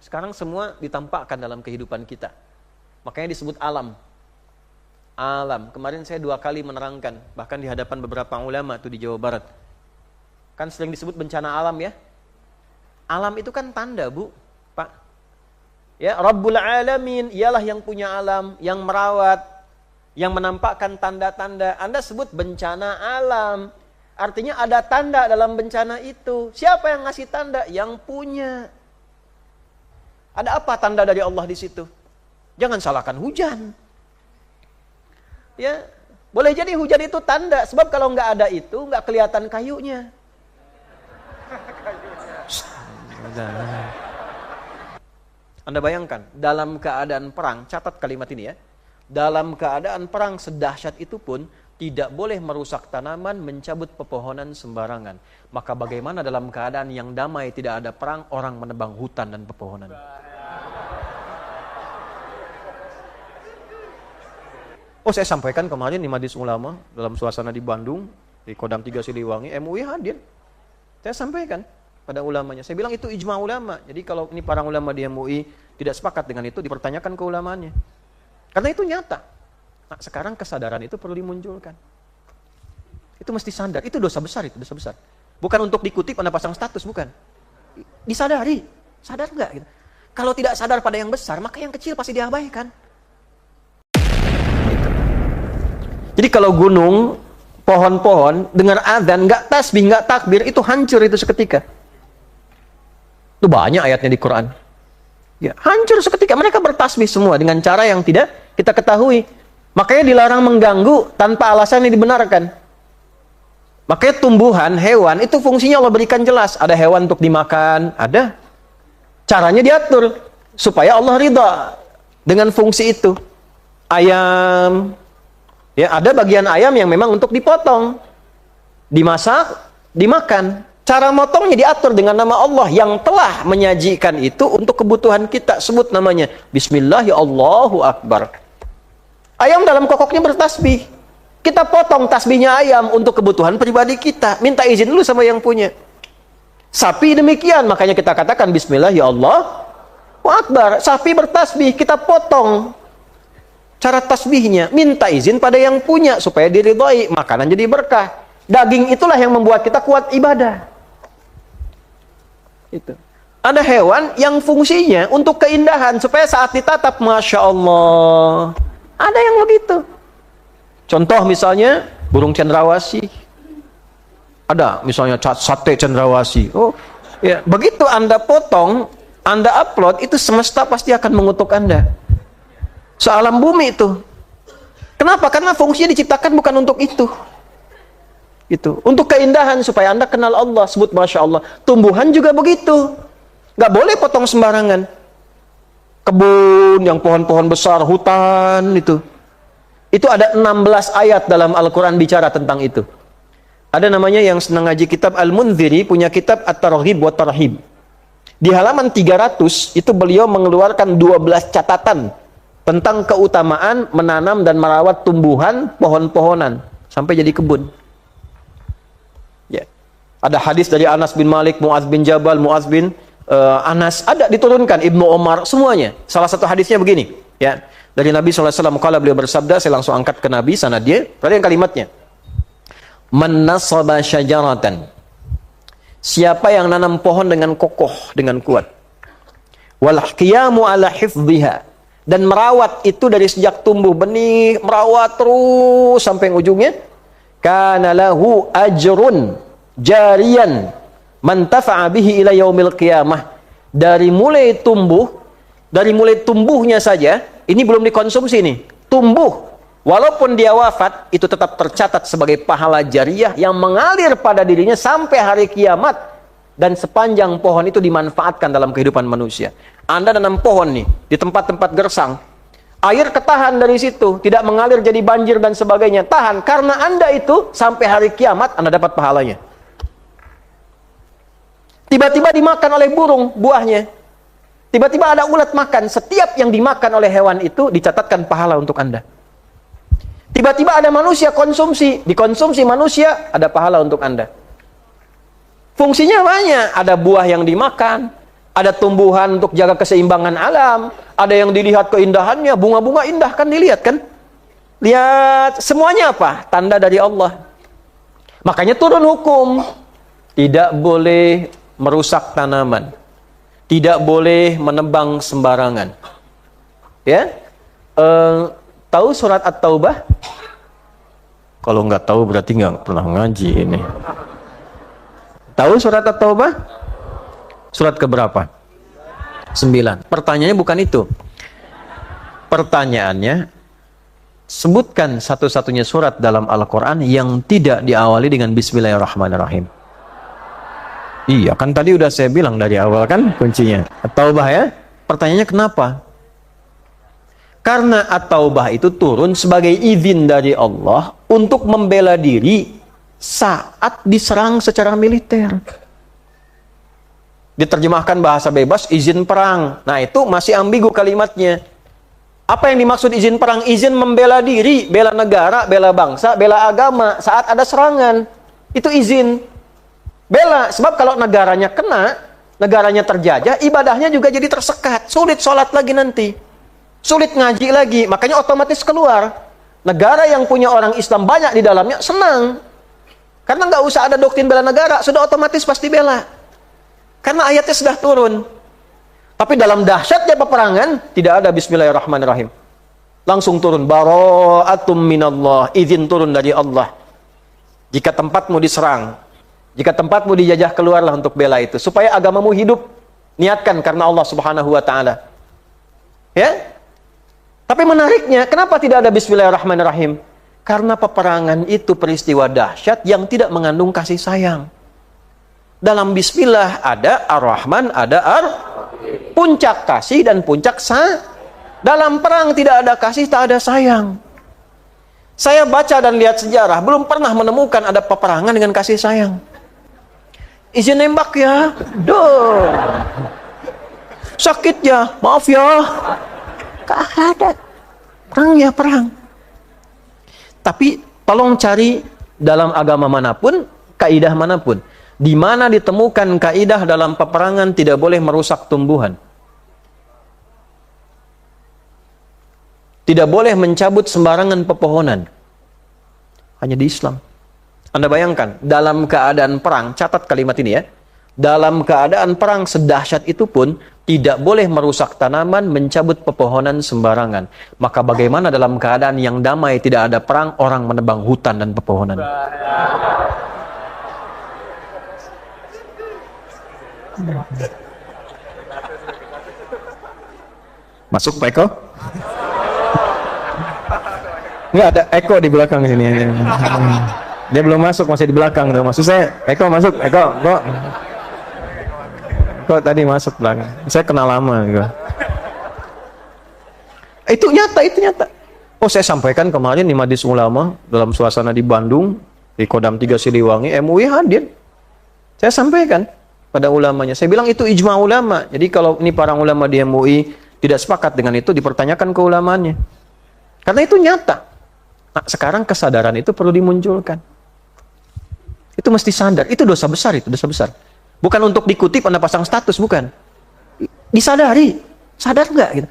Sekarang semua ditampakkan dalam kehidupan kita. Makanya disebut alam. Alam. Kemarin saya 2 kali menerangkan, bahkan di hadapan beberapa ulama tuh di Jawa Barat. Kan sering disebut bencana alam ya. Alam itu kan tanda, Bu, Pak. Ya, Rabbul Alamin, ialah yang punya alam, yang merawat, yang menampakkan tanda-tanda. Anda sebut bencana alam. Artinya ada tanda dalam bencana itu. Siapa yang ngasih tanda? Yang punya. Ada apa tanda dari Allah di situ? Jangan salahkan hujan. Ya, boleh jadi hujan itu tanda, sebab kalau nggak ada itu nggak kelihatan kayunya. Anda bayangkan, dalam keadaan perang, catat kalimat ini ya. Dalam keadaan perang sedahsyat itu pun tidak boleh merusak tanaman, mencabut pepohonan sembarangan. Maka bagaimana dalam keadaan yang damai, tidak ada perang, orang menebang hutan dan pepohonan? Oh, saya sampaikan kemarin di Majelis Ulama dalam suasana di Bandung, di Kodam 3 Siliwangi, MUI hadir. Saya sampaikan pada ulamanya. Saya bilang itu ijma ulama. Jadi kalau ini para ulama di MUI tidak sepakat dengan itu, dipertanyakan ke ulamanya. Karena itu nyata. Nah, sekarang kesadaran itu perlu dimunculkan. Itu mesti sadar. Itu dosa besar, itu dosa besar. Bukan untuk dikutip Anda pasang status, bukan. Disadari. Sadar nggak? Gitu. Kalau tidak sadar pada yang besar, maka yang kecil pasti diabaikan. Gitu. Jadi kalau gunung, pohon-pohon, dengar adzan, nggak tasbih, nggak takbir, itu hancur itu seketika. Itu banyak ayatnya di Quran. Ya, hancur seketika. Mereka bertasbih semua dengan cara yang tidak kita ketahui. Makanya dilarang mengganggu tanpa alasan yang dibenarkan. Makanya tumbuhan, hewan, itu fungsinya Allah berikan jelas. Ada hewan untuk dimakan, ada. Caranya diatur supaya Allah ridha dengan fungsi itu. Ayam, ya ada bagian ayam yang memang untuk dipotong, dimasak, dimakan. Cara motongnya diatur dengan nama Allah yang telah menyajikan itu untuk kebutuhan kita. Sebut namanya. Bismillah, ya Allahu Akbar. Ayam dalam kokoknya bertasbih. Kita potong tasbihnya ayam untuk kebutuhan pribadi kita. Minta izin dulu sama yang punya. Sapi demikian. Makanya kita katakan Bismillah, ya Allahu Akbar. Sapi bertasbih, kita potong. Cara tasbihnya, minta izin pada yang punya supaya diridhai. Makanan jadi berkah. Daging itulah yang membuat kita kuat ibadah. Itu. Ada hewan yang fungsinya untuk keindahan supaya saat ditatap, Masya Allah. Ada yang begitu. Contoh misalnya burung cendrawasih. Ada misalnya sate cendrawasih. Oh, ya begitu Anda potong, Anda upload, itu semesta pasti akan mengutuk Anda. Sealam bumi itu. Kenapa? Karena fungsinya diciptakan bukan untuk itu. Itu untuk keindahan supaya Anda kenal Allah. Sebut Masya Allah. Tumbuhan juga begitu. Gak boleh potong sembarangan. Kebun yang pohon-pohon besar, hutan itu ada 16 ayat dalam Al-Quran bicara tentang itu. Ada namanya yang senang ngaji kitab Al-Munziri, punya kitab At-Targhib wa Tarhib. Di halaman 300 itu beliau mengeluarkan 12 catatan tentang keutamaan menanam dan merawat tumbuhan, pohon-pohonan sampai jadi kebun. Ya. Ada hadis dari Anas bin Malik, Mu'adz bin Jabal, Mu'adz bin Anas, ada diturunkan, Ibnu Umar, semuanya. Salah satu hadisnya begini, ya. Dari Nabi SAW, kala beliau bersabda, saya langsung angkat ke Nabi, sana dia, perhatikan kalimatnya. Man nasaba syajaratan. Siapa yang nanam pohon dengan kokoh, dengan kuat. Wal qiyamu ala hifdhiha. Dan merawat itu dari sejak tumbuh benih, merawat terus sampai ujungnya. Kana lahu ajrun jariyan man tafa'a bihi ila yaumil qiyamah. Dari mulai tumbuhnya saja, ini belum dikonsumsi nih, tumbuh, walaupun dia wafat, itu tetap tercatat sebagai pahala jariah yang mengalir pada dirinya sampai hari kiamat, dan sepanjang pohon itu dimanfaatkan dalam kehidupan manusia. Anda nanam pohon nih, di tempat-tempat gersang, air ketahan dari situ, tidak mengalir jadi banjir dan sebagainya, tahan, karena Anda itu sampai hari kiamat Anda dapat pahalanya. Tiba-tiba dimakan oleh burung buahnya. Tiba-tiba ada ulat makan. Setiap yang dimakan oleh hewan itu dicatatkan pahala untuk Anda. Tiba-tiba ada manusia konsumsi. Dikonsumsi manusia, ada pahala untuk Anda. Fungsinya banyak. Ada buah yang dimakan. Ada tumbuhan untuk jaga keseimbangan alam. Ada yang dilihat keindahannya. Bunga-bunga indah kan dilihat kan? Lihat semuanya apa? Tanda dari Allah. Makanya turun hukum. Tidak boleh merusak tanaman. Tidak boleh menebang sembarangan. Ya? Tahu surat At-Taubah? Kalau nggak tahu berarti nggak pernah ngaji ini. Tahu surat At-Taubah? Surat keberapa? 9. Pertanyaannya bukan itu. Pertanyaannya, sebutkan satu-satunya surat dalam Al-Quran yang tidak diawali dengan Bismillahirrahmanirrahim. Iya, kan tadi udah saya bilang dari awal kan kuncinya. At-Taubah ya. Pertanyaannya kenapa? Karena At-Taubah itu turun sebagai izin dari Allah untuk membela diri saat diserang secara militer. Diterjemahkan bahasa bebas, izin perang. Nah, itu masih ambigu kalimatnya. Apa yang dimaksud izin perang? Izin membela diri, bela negara, bela bangsa, bela agama saat ada serangan. Itu izin. Bela, sebab kalau negaranya kena, negaranya terjajah, ibadahnya juga jadi tersekat. Sulit sholat lagi nanti. Sulit ngaji lagi. Makanya otomatis keluar. Negara yang punya orang Islam banyak di dalamnya, senang. Karena nggak usah ada doktrin bela negara, sudah otomatis pasti bela. Karena ayatnya sudah turun. Tapi dalam dahsyatnya peperangan, tidak ada Bismillahirrahmanirrahim. Langsung turun. Bara'atum minallah. Izin turun dari Allah. Jika tempatmu diserang, jika tempatmu dijajah, keluarlah untuk bela itu. Supaya agamamu hidup. Niatkan karena Allah subhanahu wa ta'ala. Ya? Tapi menariknya, kenapa tidak ada Bismillahirrahmanirrahim? Karena peperangan itu peristiwa dahsyat yang tidak mengandung kasih sayang. Dalam Bismillah ada Ar-Rahman, ada puncak kasih dan puncak Dalam perang tidak ada kasih, tak ada sayang. Saya baca dan lihat sejarah, belum pernah menemukan ada peperangan dengan kasih sayang. Izin nembak ya, duh. Sakit ya, maaf ya. Gak ada. Perang ya perang. Tapi tolong cari dalam agama manapun, kaidah manapun. Di mana ditemukan kaidah dalam peperangan tidak boleh merusak tumbuhan. Tidak boleh mencabut sembarangan pepohonan. Hanya di Islam. Anda bayangkan, dalam keadaan perang, catat kalimat ini ya. Dalam keadaan perang sedahsyat itu pun tidak boleh merusak tanaman, mencabut pepohonan sembarangan. Maka bagaimana dalam keadaan yang damai, tidak ada perang, orang menebang hutan dan pepohonan? Masuk Pak Eko? Enggak, ada Eko di belakang sini. Dia belum masuk, masih di belakang. Maksud saya, Eko masuk, Eko tadi masuk belakang. Saya kenal lama gitu. Itu nyata. Oh, saya sampaikan kemarin di Majelis Ulama dalam suasana di Bandung, di Kodam 3 Siliwangi, MUI hadir. Saya sampaikan pada ulamanya. Saya bilang itu ijma ulama. Jadi kalau ini para ulama di MUI tidak sepakat dengan itu, dipertanyakan keulamaannya. Karena itu nyata. Nah, sekarang kesadaran itu perlu dimunculkan. Itu mesti sadar. Itu dosa besar, itu dosa besar. Bukan untuk dikutip Anda pasang status, bukan. Disadari. Sadar nggak gitu.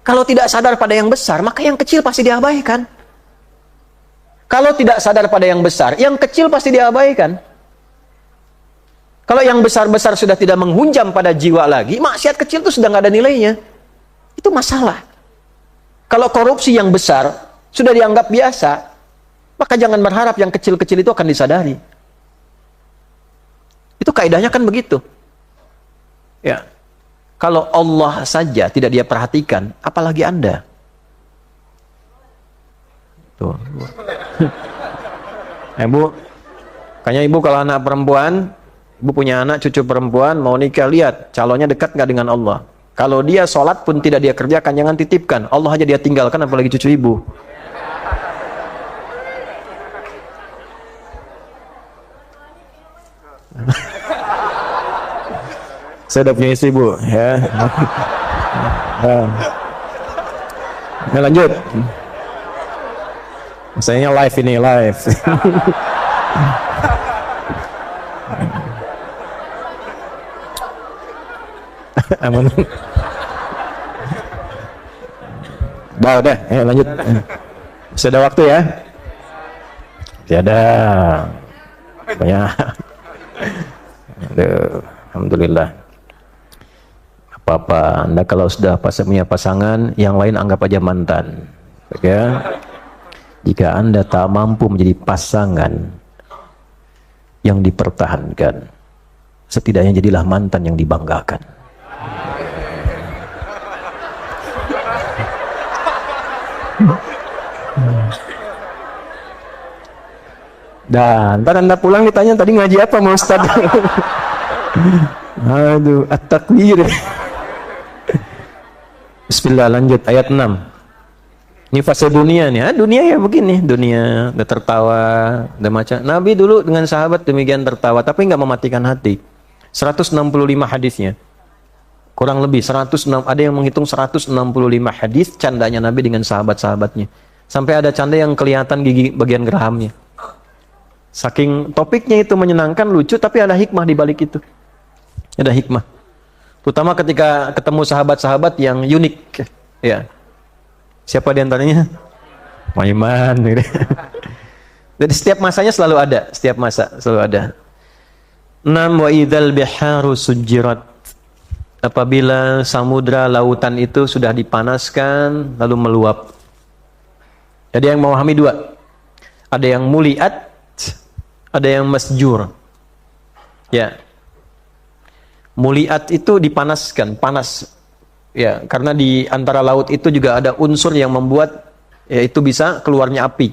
Kalau tidak sadar pada yang besar, maka yang kecil pasti diabaikan. Kalau tidak sadar pada yang besar, yang kecil pasti diabaikan. Kalau yang besar-besar sudah tidak menghunjam pada jiwa lagi, maksiat kecil itu sudah nggak ada nilainya. Itu masalah. Kalau korupsi yang besar sudah dianggap biasa, maka jangan berharap yang kecil-kecil itu akan disadari. Itu kaidahnya kan begitu. Ya. Kalau Allah saja tidak dia perhatikan, apalagi Anda. Tuh. Bu, kayaknya ibu kalau anak perempuan, ibu punya anak cucu perempuan, mau nikah, lihat calonnya dekat nggak dengan Allah. Kalau dia sholat pun tidak dia kerjakan, jangan titipkan. Allah aja dia tinggalkan, apalagi cucu ibu. Saya udah punya istri, Bu, ya. Nah, lanjut. Sayangnya live ini, live. Aman. Udah, ayo lanjut. Sudah waktu ya? Tiada. Banyak. Aduh, alhamdulillah. Apa-apa, Anda kalau sudah punya pasangan, yang lain anggap aja mantan. Ya. Jika Anda tak mampu menjadi pasangan yang dipertahankan, setidaknya jadilah mantan yang dibanggakan. Dan ntar Anda pulang ditanya tadi ngaji apa mau Ustaz? Aduh, at-takbir. Bismillah, lanjut ayat 6. Ini fase dunia nih. Dunia ya begini, dunia udah tertawa, udah macam. Nabi dulu dengan sahabat demikian tertawa, tapi nggak mematikan hati. 165 hadisnya. Kurang lebih 106, ada yang menghitung 165 hadis candanya Nabi dengan sahabat-sahabatnya. Sampai ada canda yang kelihatan gigi bagian gerahamnya. Saking topiknya itu menyenangkan, lucu, tapi ada hikmah di balik itu. Ada hikmah. Terutama ketika ketemu sahabat-sahabat yang unik. Ya. Siapa di antaranya? Maiman. Jadi setiap masanya selalu ada. Setiap masa selalu ada. 6. Wa idzal biharu sujjirat. Apabila samudra lautan itu sudah dipanaskan lalu meluap. Jadi yang memahami dua. Ada yang muliat, ada yang masjur. Ya. Muliat itu dipanaskan, panas. Ya, karena di antara laut itu juga ada unsur yang membuat ya itu bisa keluarnya api.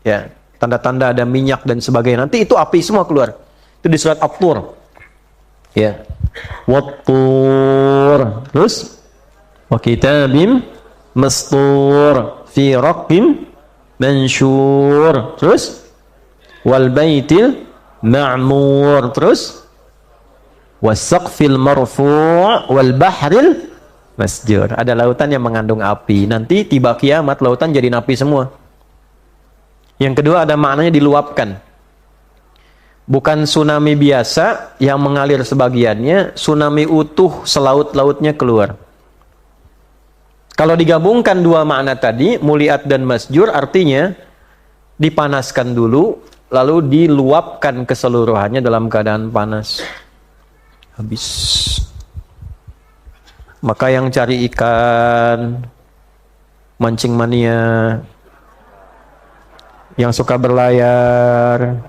Ya, tanda-tanda ada minyak dan sebagainya. Nanti itu api semua keluar. Itu di surat At-Tur. Ya. Wat-tur. Terus wa kitabim mastur fi raqqim mansyur. Terus wal baitil ma'mur. Terus was-saqfil marfu' wal bahril masjur. Ada lautan yang mengandung api. Nanti tiba kiamat lautan jadi api semua. Yang kedua ada maknanya diluapkan. Bukan tsunami biasa yang mengalir sebagiannya, tsunami utuh selaut-lautnya keluar. Kalau digabungkan dua makna tadi, muliat dan masjur, artinya dipanaskan dulu, lalu diluapkan keseluruhannya dalam keadaan panas. Habis. Maka yang cari ikan, mancing mania, yang suka berlayar,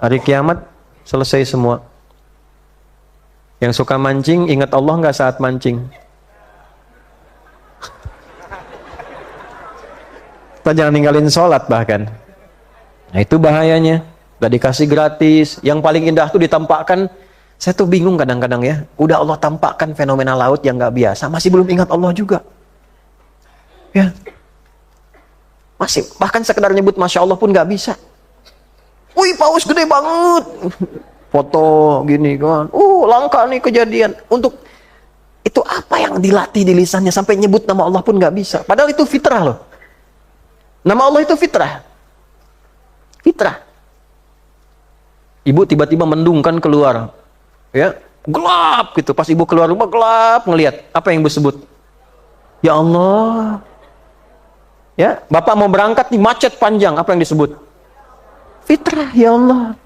hari kiamat selesai semua. Yang suka mancing, ingat Allah nggak saat mancing? Kita jangan ninggalin sholat bahkan. Nah itu bahayanya. Gak dikasih gratis. Yang paling indah tuh ditampakkan. Saya tuh bingung kadang-kadang ya. Udah Allah tampakkan fenomena laut yang gak biasa. Masih belum ingat Allah juga. Ya. Masih. Bahkan sekedar nyebut Masya Allah pun gak bisa. Wih paus gede banget. Foto gini kan. Langka nih kejadian. Untuk itu apa yang dilatih di lisannya. Sampai nyebut nama Allah pun gak bisa. Padahal itu fitrah loh. Nama Allah itu fitrah. Fitrah. Ibu tiba-tiba mendungkan keluar. Ya, gelap gitu. Pas ibu keluar rumah gelap ngelihat. Apa yang ibu sebut? Ya Allah. Ya, bapak mau berangkat nih macet panjang. Apa yang disebut? Fitrah, ya Allah.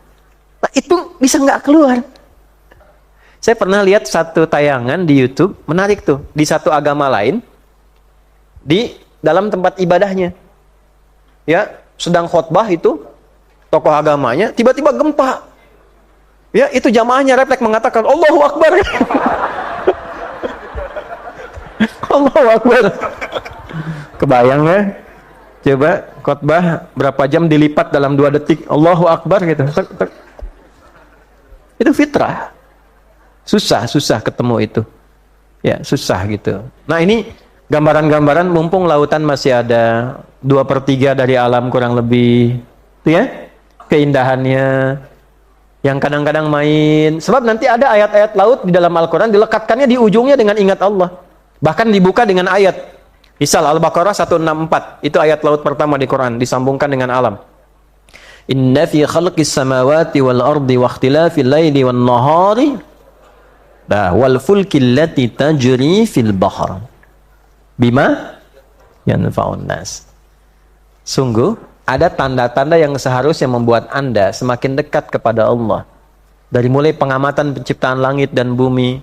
Nah, itu bisa nggak keluar. Saya pernah lihat satu tayangan di YouTube, menarik tuh. Di satu agama lain, di dalam tempat ibadahnya. Ya, sedang khotbah itu tokoh agamanya tiba-tiba gempa. Ya, itu jamaahnya refleks mengatakan Allahu Akbar. Allahu Akbar. Kebayang ya? Coba khotbah berapa jam dilipat dalam 2 detik. Allahu Akbar gitu. Itu fitrah. Susah ketemu itu. Ya, susah gitu. Nah, ini gambaran-gambaran mumpung lautan masih ada 2/3 dari alam kurang lebih, itu ya keindahannya yang kadang-kadang main. Sebab nanti ada ayat-ayat laut di dalam Al-Quran dilekatkannya di ujungnya dengan ingat Allah. Bahkan dibuka dengan ayat. Misal Al-Baqarah 164 itu ayat laut pertama di Quran disambungkan dengan alam. Inna fi khalqis samawati wal ardi wa ikhtilafil laili wan nahari Nah, wal fulkil lati tajri fil bahr bima yanfa'un nas. Sungguh ada tanda-tanda yang seharusnya membuat Anda semakin dekat kepada Allah. Dari mulai pengamatan penciptaan langit dan bumi,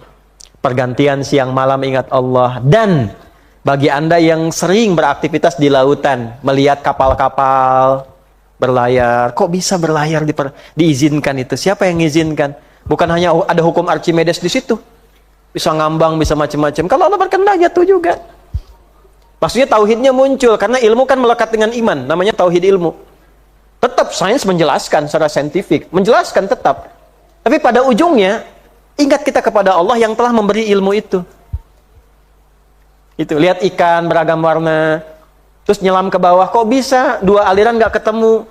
pergantian siang malam ingat Allah, dan bagi Anda yang sering beraktivitas di lautan, melihat kapal-kapal berlayar, kok bisa berlayar diizinkan itu? Siapa yang mengizinkan? Bukan hanya ada hukum Archimedes di situ. Bisa ngambang, bisa macam-macam. Kalau Allah berkehendak jatuh juga. Maksudnya tauhidnya muncul karena ilmu kan melekat dengan iman, namanya tauhid ilmu. Tetap sains menjelaskan secara saintifik, menjelaskan tetap. Tapi pada ujungnya ingat kita kepada Allah yang telah memberi ilmu itu. Itu lihat ikan beragam warna, terus nyelam ke bawah, kok bisa dua aliran nggak ketemu?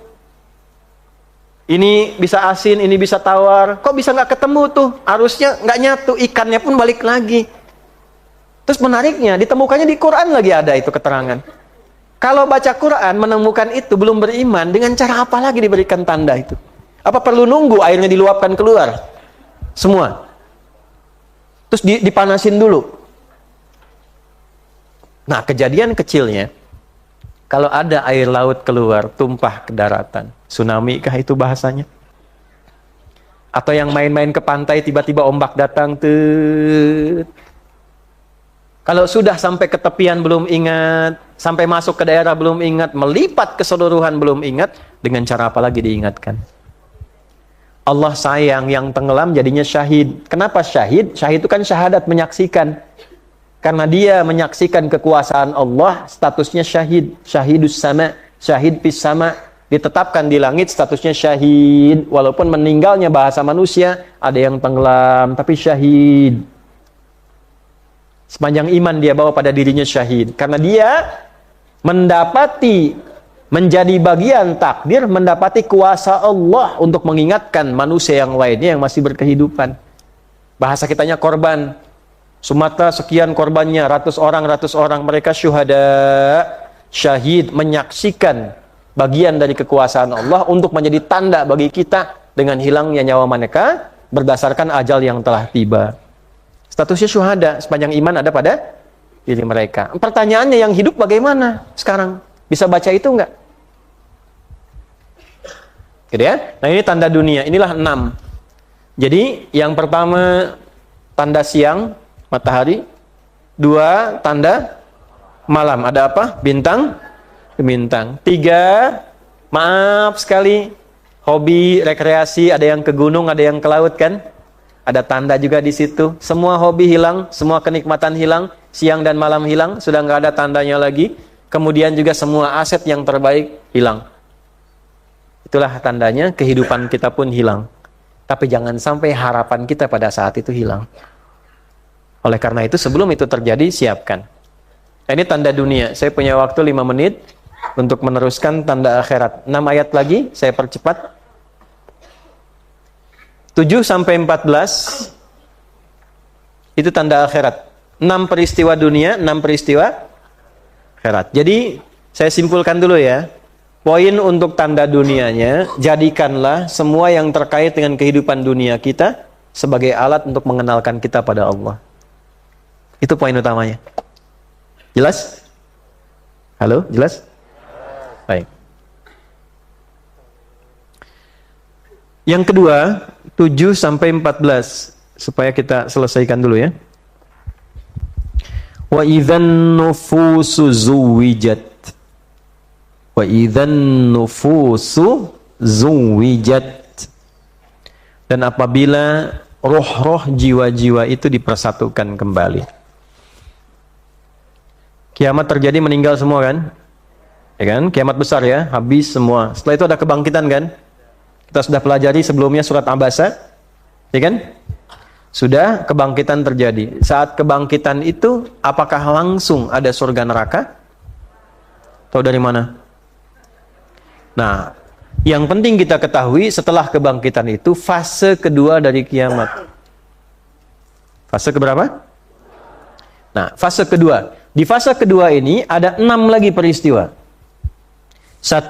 Ini bisa asin, ini bisa tawar, kok bisa nggak ketemu tuh? Arusnya nggak nyatu, ikannya pun balik lagi. Terus menariknya, ditemukannya di Quran lagi ada itu keterangan. Kalau baca Quran menemukan itu belum beriman, dengan cara apa lagi diberikan tanda itu? Apa perlu nunggu airnya diluapkan keluar? Semua. Terus dipanasin dulu. Nah, kejadian kecilnya, kalau ada air laut keluar, tumpah ke daratan. Tsunami kah itu bahasanya? Atau yang main-main ke pantai, tiba-tiba ombak datang, kalau sudah sampai ke tepian belum ingat, sampai masuk ke daerah belum ingat, melipat keseluruhan belum ingat, dengan cara apa lagi diingatkan? Allah sayang yang tenggelam jadinya syahid. Kenapa syahid? Syahid itu kan syahadat, menyaksikan. Karena dia menyaksikan kekuasaan Allah, statusnya syahid. Syahidus sama, syahid fis sama. Ditetapkan di langit statusnya syahid. Walaupun meninggalnya bahasa manusia, ada yang tenggelam, tapi syahid. Sepanjang iman dia bawa pada dirinya syahid. Karena dia mendapati, menjadi bagian takdir, mendapati kuasa Allah untuk mengingatkan manusia yang lainnya yang masih berkehidupan. Bahasa kitanya korban. Sumatera sekian korbannya, ratus orang mereka syuhada, syahid, menyaksikan bagian dari kekuasaan Allah untuk menjadi tanda bagi kita dengan hilangnya nyawa mereka berdasarkan ajal yang telah tiba. Statusnya syuhada, sepanjang iman ada pada diri mereka. Pertanyaannya, yang hidup bagaimana sekarang? Bisa baca itu enggak? Gitu ya? Nah, ini tanda dunia, inilah 6. Jadi yang pertama tanda siang, matahari. 2 tanda malam, ada apa? Bintang. 3, maaf sekali, hobi, rekreasi, ada yang ke gunung, ada yang ke laut kan? Ada tanda juga di situ. Semua hobi hilang, semua kenikmatan hilang, siang dan malam hilang, sudah nggak ada tandanya lagi. Kemudian juga semua aset yang terbaik hilang. Itulah tandanya, kehidupan kita pun hilang. Tapi jangan sampai harapan kita pada saat itu hilang. Oleh karena itu, sebelum itu terjadi, siapkan. Ini tanda dunia. Saya punya waktu 5 menit untuk meneruskan tanda akhirat. 6 ayat lagi, saya percepat. 7-14 itu tanda akhirat. 6 peristiwa dunia, 6 peristiwa akhirat. Jadi saya simpulkan dulu ya. Poin untuk tanda dunianya, jadikanlah semua yang terkait dengan kehidupan dunia kita sebagai alat untuk mengenalkan kita pada Allah. Itu poin utamanya. Jelas? Halo, jelas? Baik. Yang kedua, 7-14 supaya kita selesaikan dulu ya. Wa idzan nufusu zuwijat. Wa idzan nufusu zuwijat. Dan apabila roh-roh jiwa-jiwa itu dipersatukan kembali. Kiamat terjadi, meninggal semua kan? Ya kan? Kiamat besar ya, habis semua. Setelah itu ada kebangkitan kan? Kita sudah pelajari sebelumnya surat Abasa, ya kan? Sudah kebangkitan terjadi. Saat kebangkitan itu, apakah langsung ada surga neraka? Tahu dari mana? Nah, yang penting kita ketahui setelah kebangkitan itu fase kedua dari kiamat. Fase keberapa? Nah, fase kedua. Di fase kedua ini ada 6 lagi peristiwa. 1,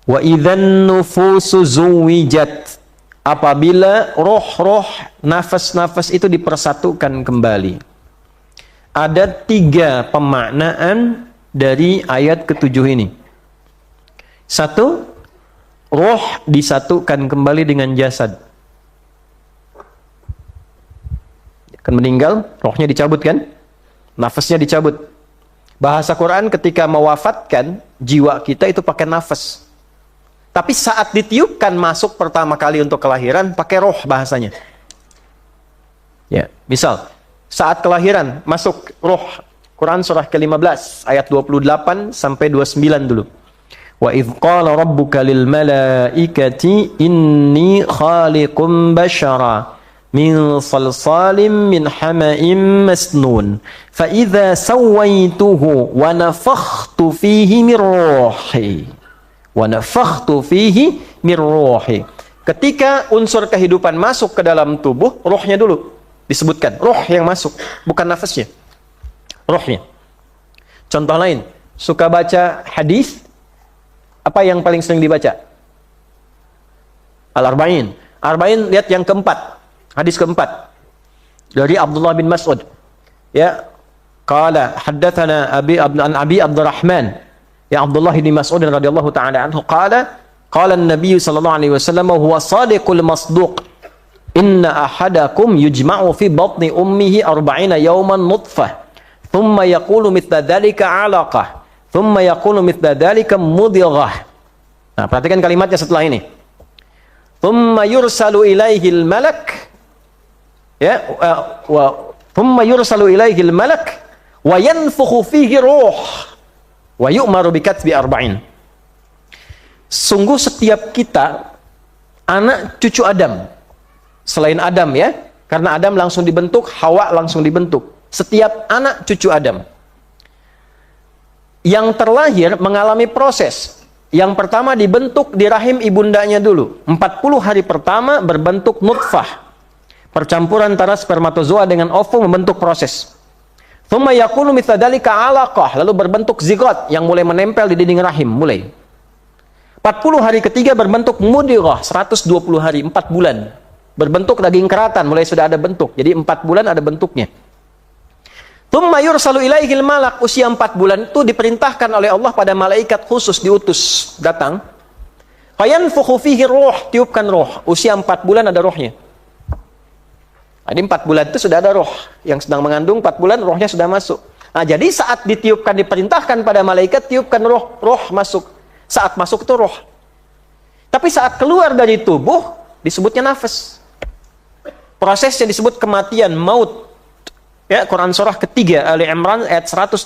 wa idzan nufusu zuwijat. apabila roh-roh, nafas-nafas itu dipersatukan kembali. Ada 3 pemaknaan dari ayat ke-7 ini. 1, roh disatukan kembali dengan jasad. Akan meninggal, rohnya dicabut kan? Nafasnya dicabut. Bahasa Quran ketika mewafatkan jiwa kita itu pakai nafas. Tapi saat ditiupkan masuk pertama kali untuk kelahiran pakai roh bahasanya. Ya, misal saat kelahiran masuk roh. Quran surah ke-15 ayat 28 sampai 29 dulu. Wa idz qala rabbuka lil malaikati inni khaliqum bashara min salsalim min hama'im masnun fa idza sawaituhu wa nafakhtu fihi min ruhi wa nafakhtu fihi min ruhi. Ketika unsur kehidupan masuk ke dalam tubuh, rohnya dulu disebutkan, roh yang masuk, bukan nafasnya, rohnya. Contoh lain, suka baca hadis, apa yang paling sering dibaca? Al-Arba'in. Arba'in, lihat yang keempat, hadis keempat dari Abdullah bin Mas'ud. Ya, qala haddatsana Abi Abdurrahman, ya Abdullah bin Mas'ud radhiyallahu taala anhu qala an-nabiy sallallahu alaihi wasallam huwa sadiqul masduq inna ahadakum yujma'u fi batni ummihi 40 yawman nutfah thumma yaqulu mithla dhalika 'alaqah thumma yaqulu mithla dhalika mudghah. Nah, perhatikan kalimatnya setelah ini. Thumma yursalu ilaihi al-malak, ya, thumma yursalu ilaihi al-malak wa yanfukhu fihi ruh wa yu'maru bi katbi 40. Sungguh setiap kita anak cucu Adam, selain Adam ya, karena Adam langsung dibentuk, Hawa langsung dibentuk. Setiap anak cucu Adam yang terlahir mengalami proses. Yang pertama dibentuk di rahim ibundanya dulu. 40 hari pertama berbentuk nutfah. Percampuran antara spermatozoa dengan ovum membentuk proses. Thumma yakunu mithla dzalika 'alaqah, lalu berbentuk zigot yang mulai menempel di dinding rahim, mulai. 40 hari ketiga berbentuk mudghah, 120 hari, 4 bulan. Berbentuk daging keratan, mulai sudah ada bentuk. Jadi 4 bulan ada bentuknya. Tsumma yursalu ilaihil malak, usia 4 bulan itu diperintahkan oleh Allah pada malaikat khusus diutus datang. Fayanfukhu fihi ruh, tiupkan roh. Usia 4 bulan ada rohnya. Jadi 4 bulan itu sudah ada roh. Yang sedang mengandung 4 bulan rohnya sudah masuk. Nah, jadi saat ditiupkan, diperintahkan pada malaikat, tiupkan roh, roh masuk. Saat masuk itu roh. Tapi saat keluar dari tubuh disebutnya nafas. Prosesnya disebut kematian, maut. Ya, Quran surah ketiga Ali Imran ayat 185.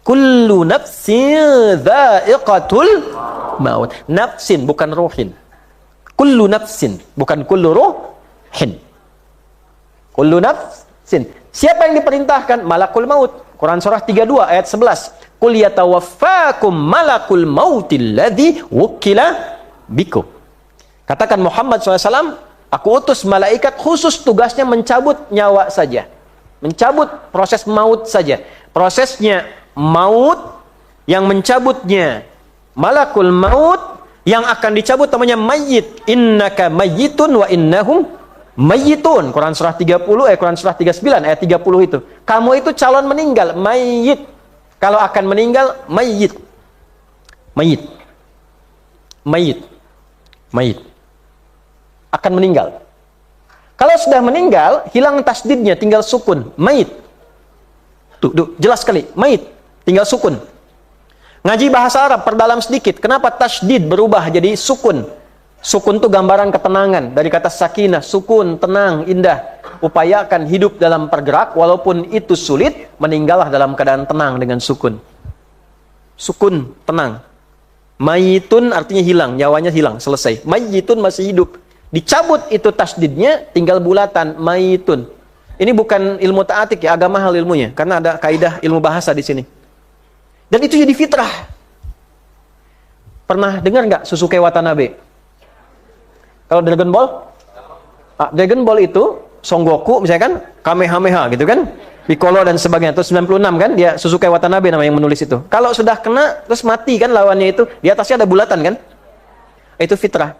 Kullu nafsin dha'iqatul maut. Nafsin bukan ruhin. Kullu nafsin bukan kullu ruhin. Kullu nafsin. Siapa yang diperintahkan? Malakul maut. Quran surah 32 ayat 11. Qul yatawaffakum malakul mautil ladzi wukila bikum. Katakan Muhammad SAW, aku utus malaikat khusus tugasnya mencabut nyawa saja. Mencabut proses maut saja. Prosesnya maut, yang mencabutnya malakul maut, yang akan dicabut namanya mayyit. Innaka mayyitun wa innahum mayyitun. Quran surah 30, Quran surah 39 ayat 30 itu. Kamu itu calon meninggal, mayyit. Kalau akan meninggal, mayyit. Mayyit. Mayyit. Mayyit. Akan meninggal. Kalau sudah meninggal, hilang tasdidnya, tinggal sukun. Mayit. Tuh, jelas sekali. Mayit. Tinggal sukun. Ngaji bahasa Arab, perdalam sedikit. Kenapa tasdid berubah jadi sukun? Sukun itu gambaran ketenangan. Dari kata sakinah, sukun, tenang, indah. Upayakan hidup dalam pergerak, walaupun itu sulit, meninggallah dalam keadaan tenang dengan sukun. Sukun, tenang. Mayitun artinya hilang, nyawanya hilang, selesai. Mayitun masih hidup. Dicabut itu tasdidnya, tinggal bulatan, mayitun. Ini bukan ilmu ta'atik ya, agak mahal ilmunya, karena ada kaidah ilmu bahasa di sini. Dan itu jadi fitrah. Pernah dengar nggak Susuke Watanabe? Kalau Dragon Ball? Dragon Ball itu, Son Goku misalkan, Kamehameha gitu kan, Piccolo dan sebagainya. Terus 96 kan, dia Susuke Watanabe nama yang menulis itu. Kalau sudah kena, terus mati kan lawannya itu, di atasnya ada bulatan kan? Itu fitrah.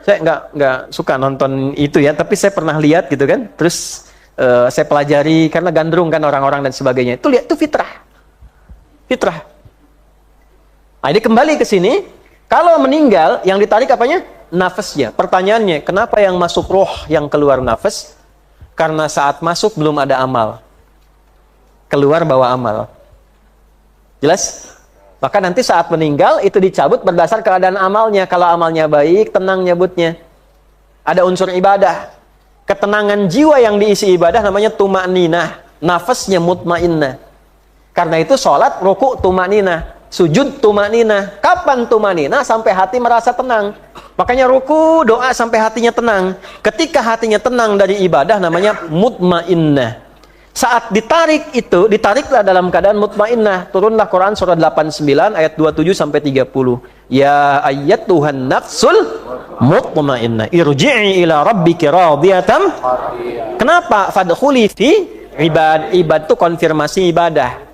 Saya nggak suka nonton itu ya, tapi saya pernah lihat gitu kan. Terus saya pelajari karena gandrung kan orang-orang dan sebagainya. Itu lihat itu fitrah. Fitrah. Nah, ini kembali ke sini. Kalau meninggal, yang ditarik apanya? Nafasnya. Pertanyaannya, kenapa yang masuk roh yang keluar nafas? Karena saat masuk belum ada amal. Keluar bawa amal. Jelas? Maka nanti saat meninggal itu dicabut berdasar keadaan amalnya. Kalau amalnya baik, tenang nyabutnya. Ada unsur ibadah. Ketenangan jiwa yang diisi ibadah namanya tuma'ninah. Nafasnya mutmainnah. Karena itu sholat, ruku' tuma'ninah. Sujud tuma'ninah. Kapan tuma'ninah? Sampai hati merasa tenang. Makanya ruku, doa sampai hatinya tenang. Ketika hatinya tenang dari ibadah namanya mutmainnah. Saat ditarik itu, ditariklah dalam keadaan mutmainnah. Turunlah Quran surah 89 ayat 27 sampai 30. Ya ayyatuhan nafsul mutmainnah, irji'i ila rabbiki radiyatan. Kenapa? Fadkhuli fi ibad. Ibad itu konfirmasi ibadah.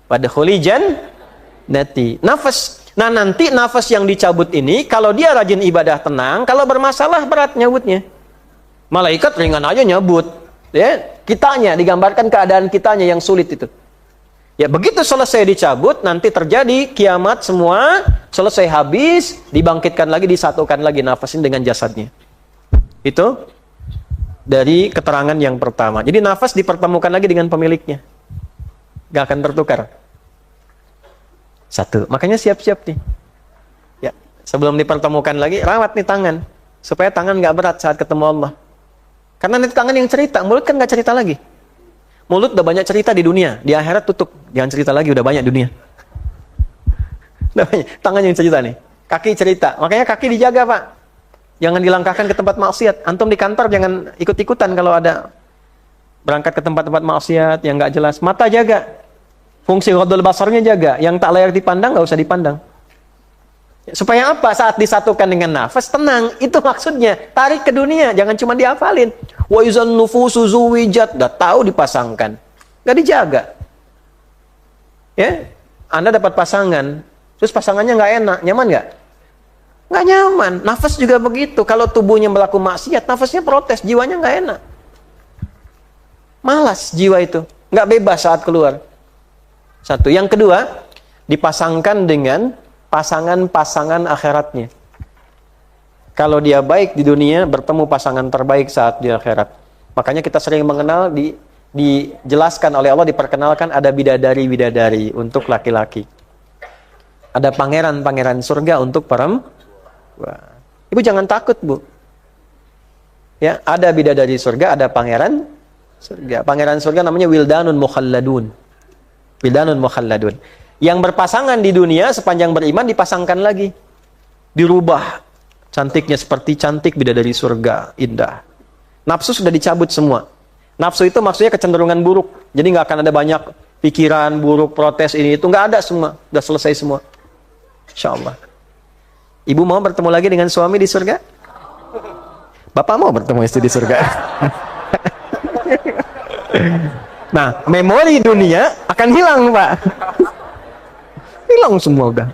Fadkhuli jannati. Nafas. Nah, nanti nafas yang dicabut ini kalau dia rajin ibadah tenang, kalau bermasalah berat nyabutnya. Malaikat ringan aja nyabut. Ya, kitanya digambarkan keadaan kitanya yang sulit itu. Ya, begitu selesai dicabut, nanti terjadi kiamat semua, selesai habis, dibangkitkan lagi, disatukan lagi nafasin dengan jasadnya. Itu dari keterangan yang pertama. Jadi nafas dipertemukan lagi dengan pemiliknya. Gak akan bertukar. Satu. Makanya siap-siap nih. Ya, sebelum dipertemukan lagi, rawat nih tangan. Supaya tangan gak berat saat ketemu Allah. Karena nanti tangan yang cerita, mulut kan nggak cerita lagi. Mulut udah banyak cerita di dunia, di akhirat tutup. Jangan cerita lagi, udah banyak dunia. Udah banyak. Tangan yang cerita nih. Kaki cerita, makanya kaki dijaga Pak. Jangan dilangkahkan ke tempat maksiat. Antum di kantor jangan ikut-ikutan kalau ada berangkat ke tempat-tempat maksiat yang nggak jelas. Mata jaga, fungsi ghadul basarnya jaga. Yang tak layak dipandang nggak usah dipandang. Supaya apa? Saat disatukan dengan nafas, tenang. Itu maksudnya. Tarik ke dunia. Jangan cuma dihafalin. Wa izan nufusu zuwijat. Udah tahu dipasangkan. Gak dijaga. Ya, Anda dapat pasangan. Terus pasangannya gak enak. Nyaman gak? Gak nyaman. Nafas juga begitu. Kalau tubuhnya berlaku maksiat, nafasnya protes. Jiwanya gak enak. Malas jiwa itu. Gak bebas saat keluar. Satu. Yang kedua, dipasangkan dengan pasangan-pasangan akhiratnya. Kalau dia baik di dunia, bertemu pasangan terbaik saat di akhirat. Makanya kita sering mengenal, dijelaskan oleh Allah, diperkenalkan ada bidadari-bidadari untuk laki-laki. Ada pangeran-pangeran surga untuk perempuan. Ibu jangan takut, Bu. Ya, ada bidadari surga, ada pangeran surga. Pangeran surga namanya Wildanun Mukhalladun. Wildanun Mukhalladun. Yang berpasangan di dunia sepanjang beriman dipasangkan lagi. Dirubah. Cantiknya seperti cantik bidadari surga. Indah. Nafsu sudah dicabut semua. Nafsu itu maksudnya kecenderungan buruk. Jadi nggak akan ada banyak pikiran buruk, protes ini itu. Nggak ada semua. Sudah selesai semua. Insya Allah. Ibu mau bertemu lagi dengan suami di surga? Bapak mau bertemu istri di surga? Nah, memori dunia akan hilang, Pak. Hilang semua udah.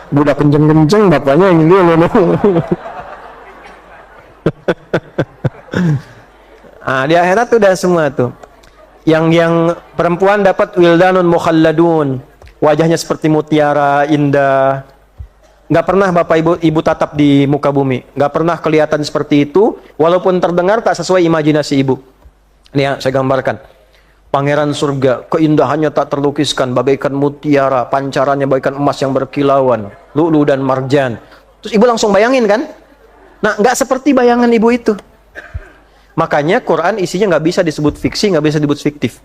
Budak kenceng-kenceng, bapaknya yang dia loh. Di akhirat udah semua tuh. Yang perempuan dapat wildanun mukhalladun. Wajahnya seperti mutiara, indah. Nggak pernah bapak ibu tatap di muka bumi. Nggak pernah kelihatan seperti itu. Walaupun terdengar tak sesuai imajinasi ibu. Ini ya, saya gambarkan. Pangeran surga, keindahannya tak terlukiskan, bagaikan mutiara, pancarannya bagaikan emas yang berkilauan, lu'lu dan marjan. Terus ibu langsung bayangin kan? Nah, nggak seperti bayangan ibu itu. Makanya Quran isinya nggak bisa disebut fiksi, nggak bisa disebut fiktif.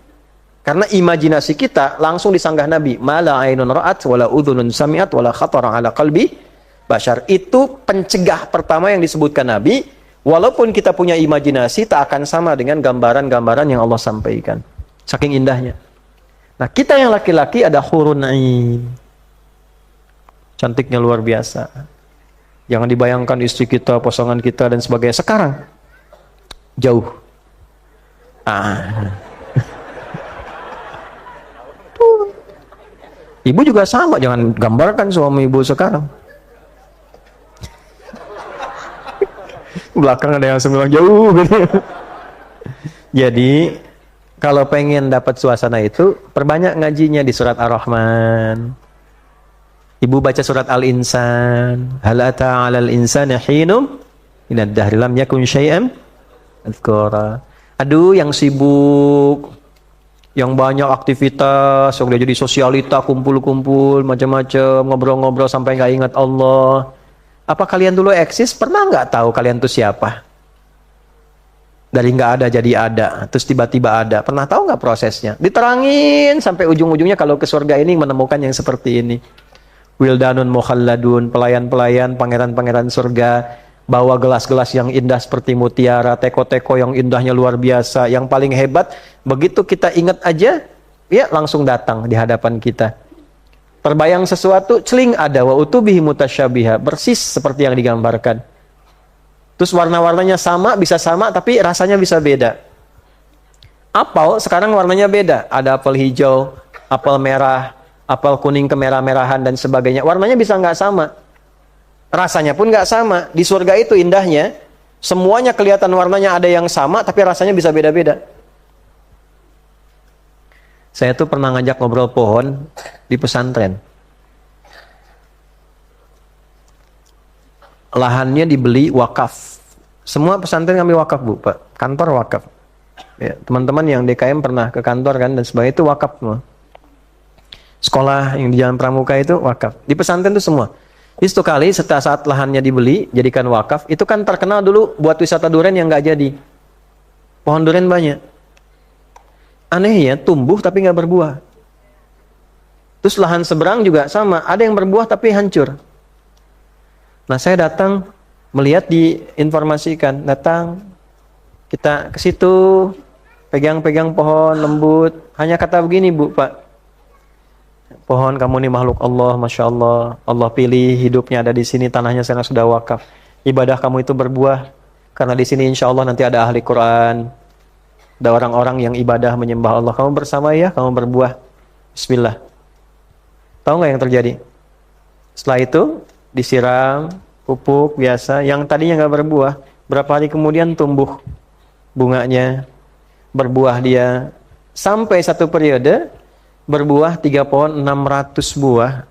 Karena imajinasi kita langsung disanggah Nabi. Mala ainun ra'at, wala udhunun sami'at, wala khatara ala qalbi bashar. Itu pencegah pertama yang disebutkan Nabi. Walaupun kita punya imajinasi, tak akan sama dengan gambaran-gambaran yang Allah sampaikan. Saking indahnya. Nah, kita yang laki-laki ada hurun ain. Cantiknya luar biasa. Jangan dibayangkan istri kita, pasangan kita, dan sebagainya. Sekarang, jauh. Ibu juga sama, jangan gambarkan suami ibu sekarang. Belakang ada yang sembilan jauh gitu. Jadi kalau pengen dapat suasana itu, perbanyak ngajinya di surat Ar-Rahman. Ibu baca surat Al-Insan. Hal ata 'alal insani hinum minad dahri lam yakun syai'an adzkura. Aduh, yang sibuk, yang banyak aktivitas, yang dia jadi sosialita, kumpul-kumpul, macam-macam, ngobrol-ngobrol sampai nggak ingat Allah. Apa kalian dulu eksis? Pernah nggak tahu kalian tuh siapa? Dari nggak ada jadi ada, terus tiba-tiba ada. Pernah tahu nggak prosesnya? Diterangin sampai ujung-ujungnya kalau ke surga ini menemukan yang seperti ini. Wildanun mukhalladun, pelayan-pelayan, pangeran-pangeran surga, bawa gelas-gelas yang indah seperti mutiara, teko-teko yang indahnya luar biasa. Yang paling hebat, begitu kita ingat aja, ya langsung datang di hadapan kita. Terbayang sesuatu, celing ada, wa utubihi mutasyabiha, persis seperti yang digambarkan. Terus warna-warnanya sama, bisa sama, tapi rasanya bisa beda. Apel sekarang warnanya beda, ada apel hijau, apel merah, apel kuning kemerah-merahan dan sebagainya. Warnanya bisa nggak sama. Rasanya pun nggak sama. Di surga itu indahnya, semuanya kelihatan warnanya ada yang sama, tapi rasanya bisa beda-beda. Saya tuh pernah ngajak ngobrol pohon di pesantren. Lahannya dibeli wakaf. Semua pesantren kami wakaf, Bu, Pak. Kantor wakaf. Ya, teman-teman yang DKM pernah ke kantor kan dan sebagainya itu wakaf semua. Sekolah yang di Jalan Pramuka itu wakaf. Di pesantren itu semua. Itu kali setelah saat lahannya dibeli, jadikan wakaf, itu kan terkenal dulu buat wisata durian yang nggak jadi. Pohon durian banyak. Anehnya tumbuh tapi nggak berbuah. Terus lahan seberang juga sama, ada yang berbuah tapi hancur. Nah saya datang melihat diinformasikan, datang kita ke situ, pegang-pegang pohon lembut, hanya kata begini, Bu, Pak. Pohon kamu ini makhluk Allah, Masya Allah. Allah pilih hidupnya ada di sini, tanahnya sekarang sudah wakaf. Ibadah kamu itu berbuah. Karena di sini insya Allah nanti ada ahli Quran. Ada orang-orang yang ibadah menyembah Allah. Kamu bersama ya, kamu berbuah. Bismillah. Tahu nggak yang terjadi? Setelah itu disiram, pupuk biasa. Yang tadinya nggak berbuah, berapa hari kemudian tumbuh bunganya, berbuah dia. Sampai satu periode berbuah 3 pohon 600 buah.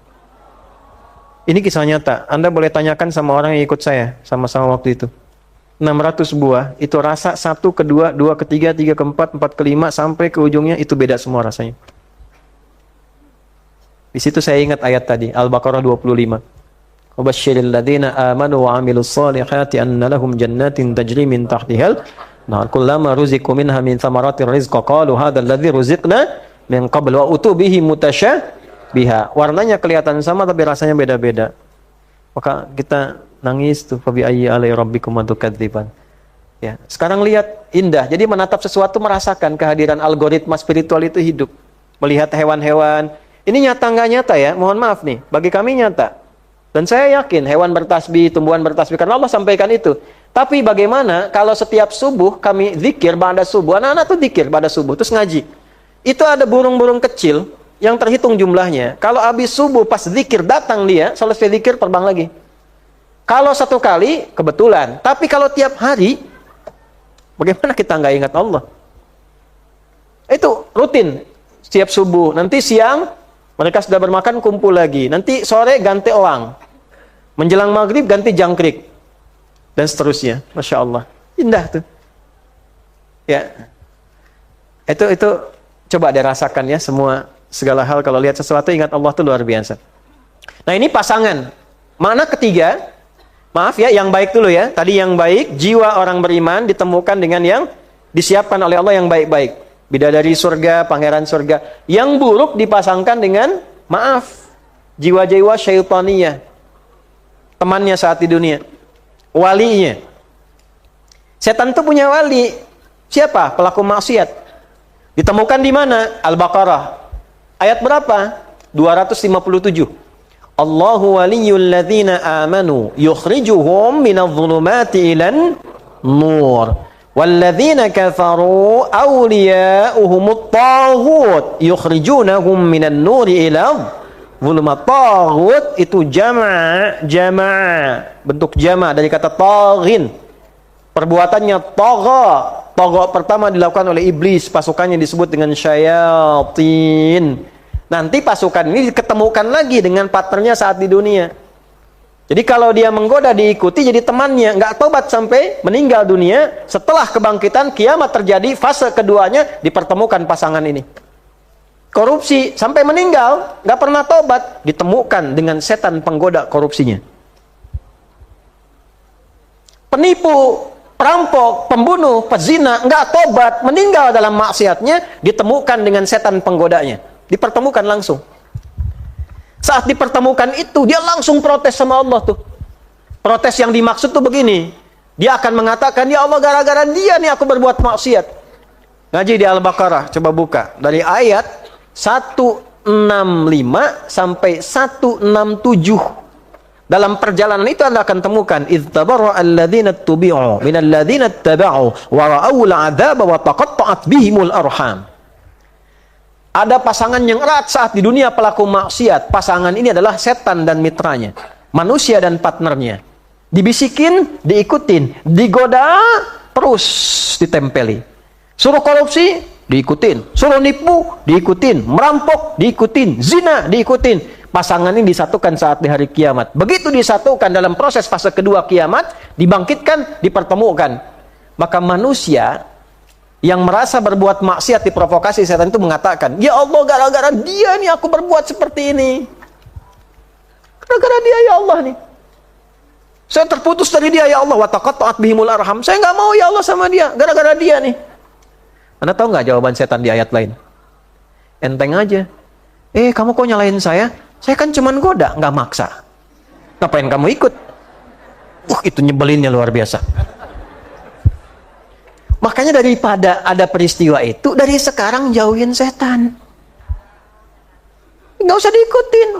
Ini kisah nyata. Anda boleh tanyakan sama orang yang ikut saya sama-sama waktu itu. 600 buah, itu rasa 1 ke 2, 2 ke 3, 3 ke 4, 4 ke 5 sampai ke ujungnya itu beda semua rasanya. Di situ saya ingat ayat tadi, Al-Baqarah 25. Wabasyiril ladzina amanu wa 'amilus solihati anna lahum jannatin tajri min tahtihal nahar kullama ruziqu minha min thamaratir rizqa qalu hadzal ladzi ruziqna min qabl wa utubihi mutasyabiha. Warnanya kelihatan sama tapi rasanya beda-beda. Maka kita nangis tuh, fa bi ayyi alai rabbikum tukadziban. Ya, sekarang lihat indah. Jadi menatap sesuatu merasakan kehadiran algoritma spiritual itu hidup. Melihat hewan-hewan. Ini nyata nggak nyata ya? Mohon maaf nih, bagi kami nyata. Dan saya yakin hewan bertasbih, tumbuhan bertasbih karena Allah sampaikan itu. Tapi bagaimana kalau setiap subuh kami zikir pada subuh, anak-anak tuh zikir pada subuh terus ngaji. Itu ada burung-burung kecil yang terhitung jumlahnya. Kalau habis subuh pas zikir datang dia, selesai zikir terbang lagi. Kalau satu kali kebetulan, tapi kalau tiap hari, bagaimana kita nggak ingat Allah? Itu rutin setiap subuh. Nanti siang mereka sudah bermakan kumpul lagi. Nanti sore ganti elang, menjelang maghrib ganti jangkrik dan seterusnya. Masya Allah, indah tuh. Ya, itu coba dirasakan ya semua segala hal kalau lihat sesuatu ingat Allah tuh luar biasa. Nah ini pasangan. Mana ketiga? Maaf ya, yang baik dulu ya. Tadi yang baik, jiwa orang beriman ditemukan dengan yang disiapkan oleh Allah yang baik-baik. Bidadari surga, pangeran surga. Yang buruk dipasangkan dengan, maaf, jiwa-jiwa syaitaniyah. Temannya saat di dunia. Walinya. Setan itu punya wali. Siapa? Pelaku maksiat. Ditemukan di mana? Al-Baqarah. Ayat berapa? 257. Allahu waliyyul ladzina amanu yukhrijuhum minadh-dhulumati ilan nur walladzina kafaru awliya'uhumut taghut yukhrijunahum minan nuri ila Zulumat. Taghut itu jama' bentuk jama' dari kata taghin. Perbuatannya tagha. Tagha pertama dilakukan oleh iblis, pasukannya disebut dengan syayatin. Nanti pasukan ini diketemukan lagi dengan partnernya saat di dunia. Jadi kalau dia menggoda diikuti jadi temannya, nggak tobat sampai meninggal dunia. Setelah kebangkitan kiamat terjadi, fase keduanya dipertemukan pasangan ini. Korupsi sampai meninggal, nggak pernah tobat, ditemukan dengan setan penggoda korupsinya. Penipu, perampok, pembunuh, pezina, nggak tobat, meninggal dalam maksiatnya, ditemukan dengan setan penggodanya. Dipertemukan langsung. Saat dipertemukan itu, dia langsung protes sama Allah tuh. Protes yang dimaksud tuh begini. Dia akan mengatakan, ya Allah, gara-gara dia nih aku berbuat maksiat. Ngaji di Al-Baqarah, coba buka. Dari ayat 165 sampai 167. Dalam perjalanan itu Anda akan temukan idz tabarra'a alladziina tubi'u minal ladziina ittaba'u wa ra'aw al'adzaba wa taqatta'at bihimul arham. Ada pasangan yang erat saat di dunia pelaku maksiat. Pasangan ini adalah setan dan mitranya, manusia dan partnernya. Dibisikin, diikutin, digoda, terus ditempeli. Suruh korupsi, diikutin. Suruh nipu, diikutin. Merampok, diikutin. Zina, diikutin. Pasangan ini disatukan saat di hari kiamat. Begitu disatukan dalam proses fase kedua kiamat, dibangkitkan, dipertemukan. Maka manusia yang merasa berbuat maksiat diprovokasi setan itu mengatakan, ya Allah, gara-gara dia nih aku berbuat seperti ini. Gara-gara dia ya Allah nih. Saya terputus dari dia ya Allah. Wa taqatta'at bihimul arham. Saya nggak mau ya Allah sama dia. Gara-gara dia nih. Anda tahu nggak jawaban setan di ayat lain? Enteng aja. Kamu kok nyalahin saya? Saya kan cuman goda, nggak maksa. Ngapain kamu ikut? Itu nyebelinnya luar biasa. Makanya daripada ada peristiwa itu, dari sekarang jauhin setan. Nggak usah diikutin.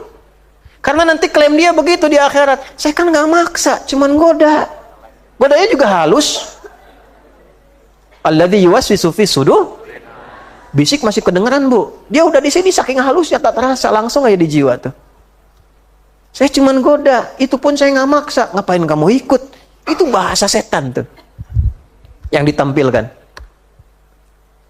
Karena nanti klaim dia begitu di akhirat. Saya kan nggak maksa, cuman goda. Godanya juga halus. Alladzi yuwaswisu fi sudur. Bisik masih kedengeran, Bu. Dia udah di sini saking halusnya tak terasa, langsung aja di jiwa tuh. Saya cuman goda, itu pun saya nggak maksa. Ngapain kamu ikut? Itu bahasa setan tuh yang ditampilkan.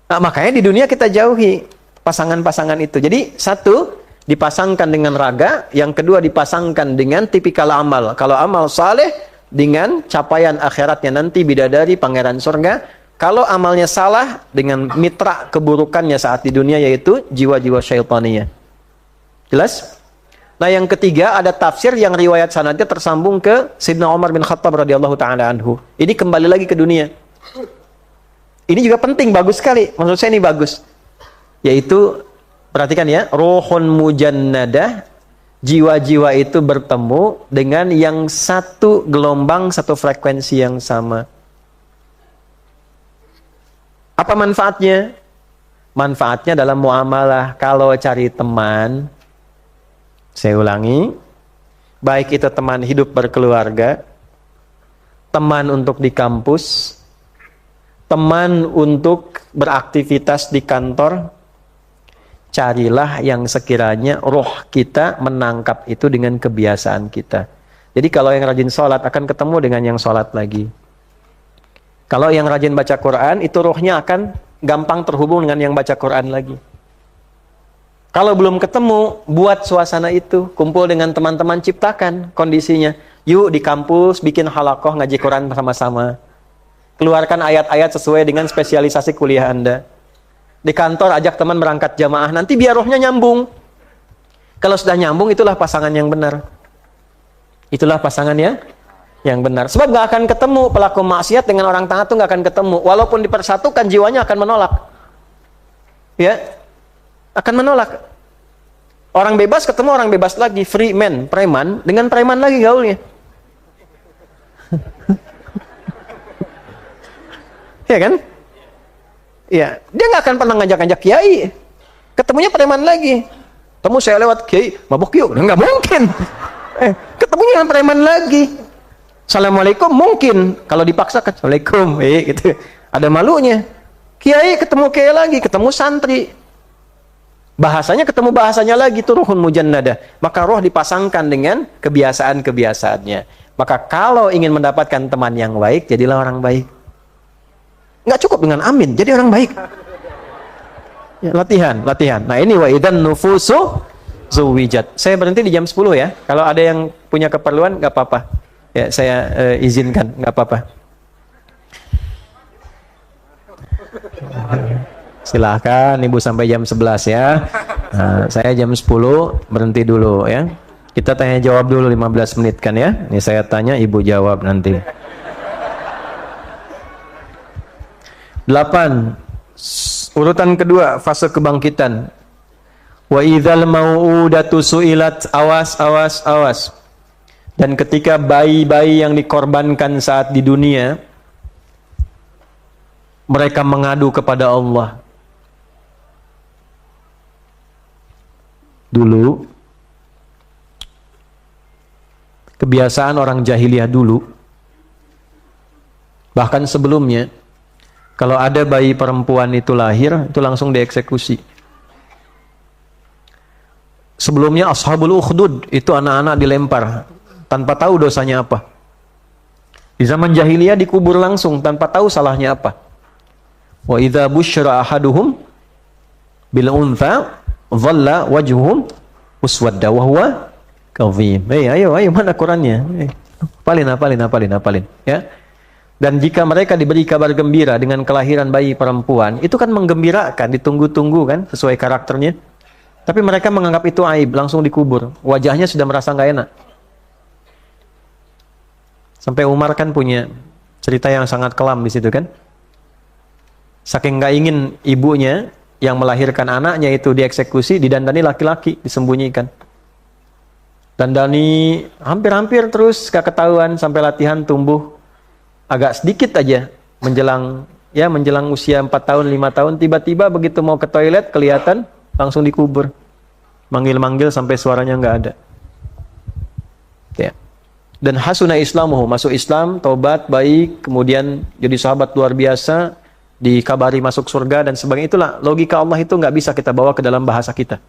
Nah, makanya di dunia kita jauhi pasangan-pasangan itu. Jadi satu dipasangkan dengan raga, yang kedua dipasangkan dengan tipikal amal. Kalau amal saleh dengan capaian akhiratnya nanti bidadari pangeran surga. Kalau amalnya salah dengan mitra keburukannya saat di dunia, yaitu jiwa-jiwa syaitaniyah. Jelas? Nah, yang ketiga ada tafsir yang riwayat sanadnya tersambung ke Sayyidina Umar bin Khattab radhiyallahu taala anhu. Ini kembali lagi ke dunia. Ini juga penting, bagus sekali. Maksud saya ini bagus. Yaitu, perhatikan ya, ruhun mujannadah, jiwa-jiwa itu bertemu dengan yang satu gelombang, satu frekuensi yang sama. Apa manfaatnya? Manfaatnya dalam muamalah. Kalau cari teman, saya ulangi, baik itu teman hidup berkeluarga, teman untuk di kampus, teman untuk beraktivitas di kantor, carilah yang sekiranya roh kita menangkap itu dengan kebiasaan kita. Jadi kalau yang rajin sholat akan ketemu dengan yang sholat lagi. Kalau yang rajin baca Quran, itu rohnya akan gampang terhubung dengan yang baca Quran lagi. Kalau belum ketemu, buat suasana itu. Kumpul dengan teman-teman, ciptakan kondisinya. Yuk di kampus, bikin halakoh ngaji Quran sama-sama. Keluarkan ayat-ayat sesuai dengan spesialisasi kuliah Anda. Di kantor, ajak teman berangkat jamaah. Nanti biar rohnya nyambung. Kalau sudah nyambung, itulah pasangan yang benar. Itulah pasangannya yang benar. Sebab gak akan ketemu pelaku maksiat dengan orang taat tuh gak akan ketemu. Walaupun dipersatukan, jiwanya akan menolak. Ya, akan menolak. Orang bebas ketemu orang bebas lagi, free man, preman, dengan preman lagi gaulnya. Ya kan? Ya, dia gak akan pernah ngajak-ngajak kiai. Ketemunya preman lagi. Temu saya lewat, kiai, mabuk yuk. Nggak mungkin. Ketemunya dengan preman lagi. Assalamualaikum mungkin, kalau dipaksakan Assalamualaikum, gitu. Ada malunya. Kiai ketemu kiai lagi, ketemu santri. Bahasanya ketemu bahasanya lagi tuh ruhun mujannada. Maka roh dipasangkan dengan kebiasaan-kebiasaannya. Maka kalau ingin mendapatkan teman yang baik, jadilah orang baik. Nggak cukup dengan amin, jadi orang baik. Ya, latihan. Nah ini wa idzan nufusu zuwijat. Saya berhenti di jam 10 ya. Kalau ada yang punya keperluan nggak apa-apa. Ya saya izinkan, nggak apa-apa. Silahkan Ibu sampai jam 11 ya. Nah, saya jam 10 berhenti dulu ya. Kita tanya jawab dulu 15 menit kan ya. Ini saya tanya, Ibu jawab nanti. 8. Urutan kedua, fase kebangkitan. Wa idzal mau'udatu su'ilat, awas. Dan ketika bayi-bayi yang dikorbankan saat di dunia, mereka mengadu kepada Allah. Dulu, kebiasaan orang jahiliyah dulu, bahkan sebelumnya, kalau ada bayi perempuan itu lahir, itu langsung dieksekusi. Sebelumnya Ashabul Ukhdud, itu anak-anak dilempar, tanpa tahu dosanya apa. Di zaman jahiliyah dikubur langsung, tanpa tahu salahnya apa. Wa idza busyira ahaduhum bil untha dhalla wajhuhum muswadda wa huwa kadhim. Ayo mana Qurannya? Hafalin ya. Dan jika mereka diberi kabar gembira dengan kelahiran bayi perempuan, itu kan menggembirakan, ditunggu-tunggu kan, sesuai karakternya. Tapi mereka menganggap itu aib, langsung dikubur. Wajahnya sudah merasa nggak enak. Sampai Umar kan punya cerita yang sangat kelam di situ kan. Saking nggak ingin ibunya yang melahirkan anaknya itu dieksekusi, didandani laki-laki, disembunyikan. Dandani hampir-hampir terus gak ketahuan sampai latihan tumbuh agak sedikit aja menjelang usia 4 tahun, 5 tahun, tiba-tiba begitu mau ke toilet kelihatan langsung dikubur. Manggil-manggil sampai suaranya nggak ada. Ya. Dan hasuna islamuhu, masuk Islam, tobat, baik, kemudian jadi sahabat luar biasa, dikabari masuk surga dan sebagainya. Itulah logika Allah, itu nggak bisa kita bawa ke dalam bahasa kita.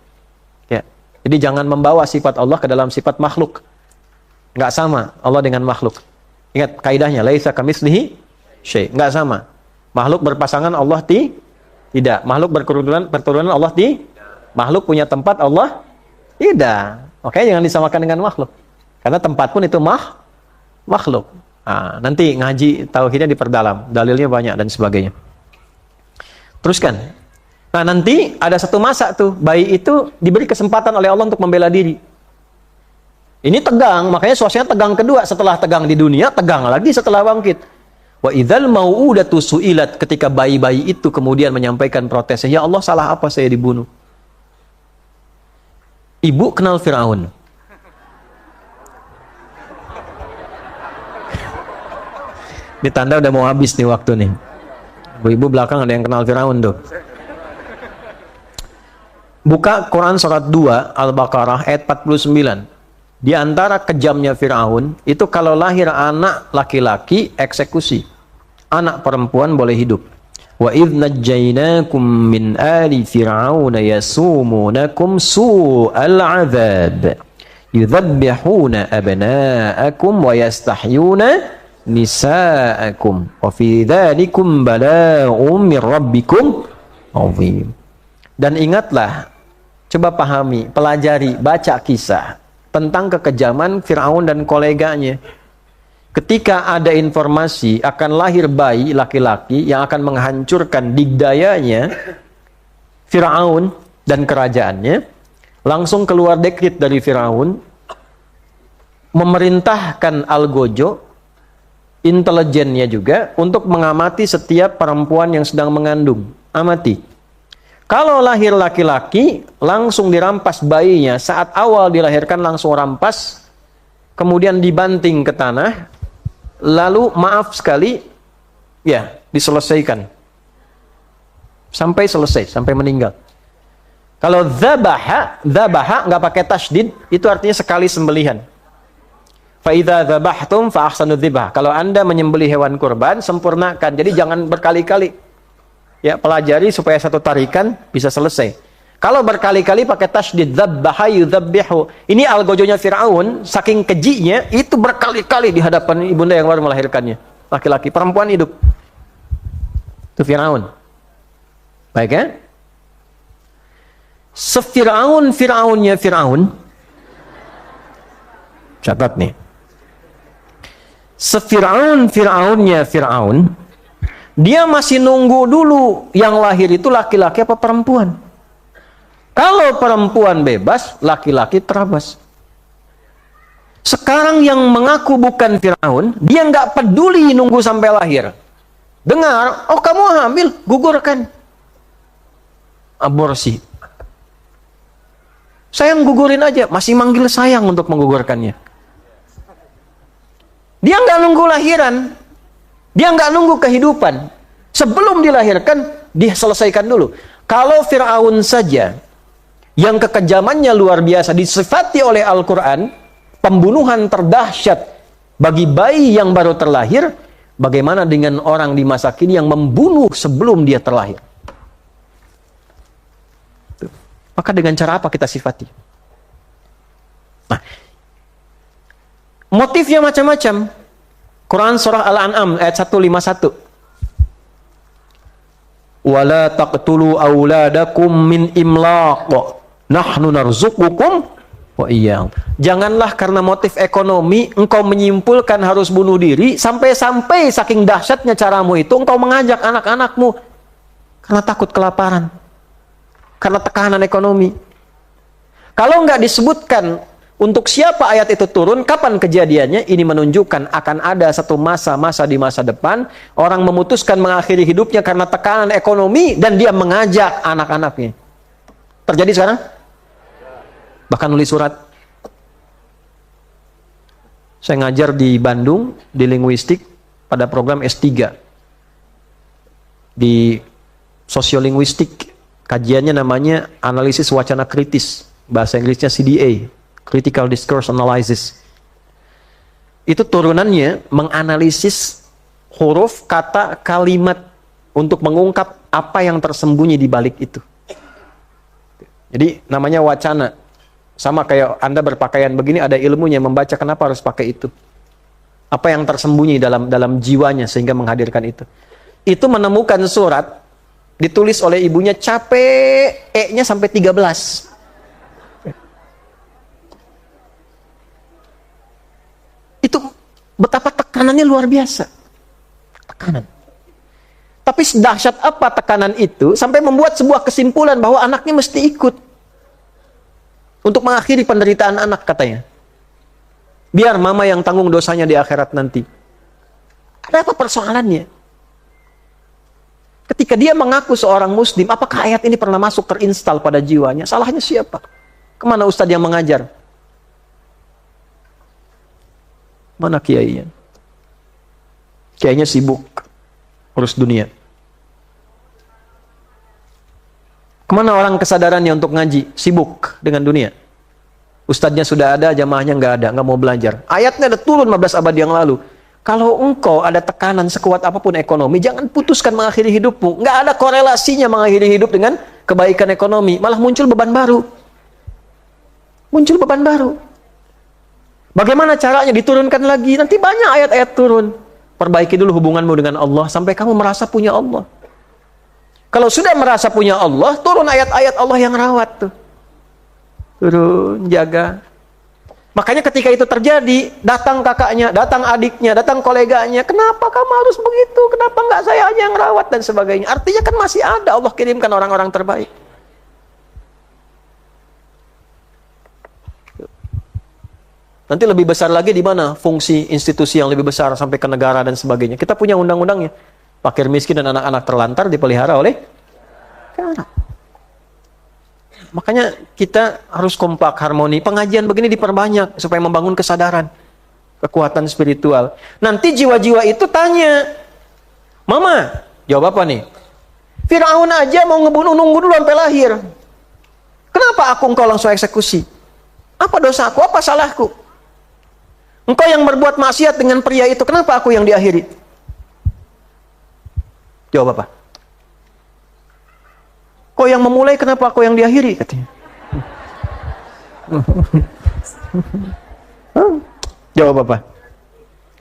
Ya. Jadi jangan membawa sifat Allah ke dalam sifat makhluk. Nggak sama Allah dengan makhluk. Ingat kaidahnya, laisa kamitslihi syai', nggak sama. Makhluk berpasangan, Allah tidak. Makhluk berketurunan, Allah Makhluk punya tempat, Allah tidak. Oke, jangan disamakan dengan makhluk. Karena tempat pun itu makhluk. Nah, nanti ngaji tauhidnya diperdalam, dalilnya banyak dan sebagainya. Teruskan. Nah, nanti ada satu masa tuh, bayi itu diberi kesempatan oleh Allah untuk membela diri. Ini tegang, makanya suasana tegang kedua. Setelah tegang di dunia, tegang lagi setelah bangkit. Wa idzal mau'udatu su'ilat, ketika bayi-bayi itu kemudian menyampaikan protesnya, ya Allah, salah apa saya dibunuh? Ibu kenal Firaun. Ini tanda udah mau habis nih waktu nih. Ibu-ibu belakang ada yang kenal Firaun tuh. Buka Quran surat 2 Al-Baqarah ayat 49. Di antara kejamnya Firaun itu kalau lahir anak laki-laki eksekusi, anak perempuan boleh hidup. Wa idz najjaynakum min ali fir'aun yasumunakum su'al 'adzab yudhabbihuna abna'akum wa yastahyuna nisa'akum wa fi dzalikum bala'un min rabbikum 'adzim. Dan ingatlah, coba pahami, pelajari, baca kisah tentang kekejaman Firaun dan koleganya. Ketika ada informasi akan lahir bayi laki-laki yang akan menghancurkan digdayanya Firaun dan kerajaannya, langsung keluar dekret dari Firaun memerintahkan Algojo, intelijennya juga, untuk mengamati setiap perempuan yang sedang mengandung. Amati. Kalau lahir laki-laki, langsung dirampas bayinya. Saat awal dilahirkan langsung rampas, kemudian dibanting ke tanah, lalu maaf sekali, ya diselesaikan. Sampai selesai, sampai meninggal. Kalau dzabaha nggak pakai tasydid, itu artinya sekali sembelihan. Fa idza dzabahtum fa ahsanu dzibah. Kalau Anda menyembelih hewan kurban, sempurnakan. Jadi jangan berkali-kali. Ya, pelajari supaya satu tarikan bisa selesai. Kalau berkali-kali pakai tasydid, dzabbaha yudzabbihu. Ini algojonya Firaun, saking kejinya, itu berkali-kali di hadapan ibunda yang baru melahirkannya. Laki-laki, perempuan hidup. Itu Firaun. Baik ya? Sefiraun-firaunnya Firaun. Catat nih. Sefiraun-firaunnya Firaun, dia masih nunggu dulu yang lahir itu laki-laki apa perempuan. Kalau perempuan bebas, laki-laki terabas. Sekarang yang mengaku bukan Firaun, dia nggak peduli nunggu sampai lahir. Dengar, oh kamu hamil, gugurkan. Aborsi. Sayang gugurin aja, masih manggil sayang untuk menggugurkannya. Dia nggak nunggu lahiran, dia nggak nunggu kehidupan. Sebelum dilahirkan, dia selesaikan dulu. Kalau Firaun saja, yang kekejamannya luar biasa, disifati oleh Al-Quran, pembunuhan terdahsyat bagi bayi yang baru terlahir, bagaimana dengan orang di masa kini yang membunuh sebelum dia terlahir? Maka dengan cara apa kita sifati? Nah, motifnya macam-macam. Quran surah Al-An'am ayat 151. Wala taqtulu auladakum min imlaq. Nahnu narzuqukum wa iyyahum. Janganlah karena motif ekonomi engkau menyimpulkan harus bunuh diri, sampai-sampai saking dahsyatnya caramu itu engkau mengajak anak-anakmu karena takut kelaparan, karena tekanan ekonomi. Kalau enggak disebutkan untuk siapa ayat itu turun, kapan kejadiannya, ini menunjukkan akan ada satu masa-masa di masa depan orang memutuskan mengakhiri hidupnya karena tekanan ekonomi dan dia mengajak anak-anaknya. Terjadi sekarang? Bahkan nulis surat. Saya ngajar di Bandung di linguistik pada program S3 di sosiolinguistik. Kajiannya namanya analisis wacana kritis, bahasa Inggrisnya CDA, Critical Discourse Analysis. Itu turunannya menganalisis huruf, kata, kalimat untuk mengungkap apa yang tersembunyi di balik itu. Jadi namanya wacana. Sama kayak Anda berpakaian begini, ada ilmunya membaca kenapa harus pakai itu. Apa yang tersembunyi dalam jiwanya sehingga menghadirkan itu. Itu menemukan surat ditulis oleh ibunya capek, E-nya sampai 13. Itu betapa tekanannya luar biasa. Tekanan. Tapi dahsyat apa tekanan itu sampai membuat sebuah kesimpulan bahwa anaknya mesti ikut untuk mengakhiri penderitaan anak, katanya. Biar mama yang tanggung dosanya di akhirat nanti. Ada apa persoalannya? Ketika dia mengaku seorang muslim, apakah ayat ini pernah masuk terinstal pada jiwanya? Salahnya siapa? Kemana ustadz yang mengajar? Mana kiainya? Kiainya sibuk urus dunia. Kemana orang kesadarannya untuk ngaji? Sibuk dengan dunia. Ustadznya sudah ada, jamaahnya nggak mau belajar. Ayatnya ada turun 15 abad yang lalu. Kalau engkau ada tekanan sekuat apapun ekonomi, jangan putuskan mengakhiri hidupmu. Nggak ada korelasinya mengakhiri hidup dengan kebaikan ekonomi. Malah muncul beban baru. Muncul beban baru. Bagaimana caranya? Diturunkan lagi. Nanti banyak ayat-ayat turun. Perbaiki dulu hubunganmu dengan Allah sampai kamu merasa punya Allah. Kalau sudah merasa punya Allah, turun ayat-ayat Allah yang rawat tuh. Turun, jaga. Makanya ketika itu terjadi, datang kakaknya, datang adiknya, datang koleganya. Kenapa kamu harus begitu? Kenapa nggak saya aja yang rawat dan sebagainya? Artinya kan masih ada Allah kirimkan orang-orang terbaik. Nanti lebih besar lagi di mana fungsi institusi yang lebih besar sampai ke negara dan sebagainya. Kita punya undang-undangnya. Fakir miskin dan anak-anak terlantar dipelihara oleh negara. Makanya kita harus kompak, harmoni. Pengajian begini diperbanyak supaya membangun kesadaran, kekuatan spiritual. Nanti jiwa-jiwa itu tanya, Mama, jawab apa nih? Firaun aja mau ngebunuh, nunggu dulu sampai lahir. Kenapa engkau langsung eksekusi? Apa dosaku? Apa salahku? Engkau yang berbuat maksiat dengan pria itu, kenapa aku yang diakhiri? Jawab apa? Kok yang memulai, kenapa kok yang diakhiri? Katanya. Jawab apa?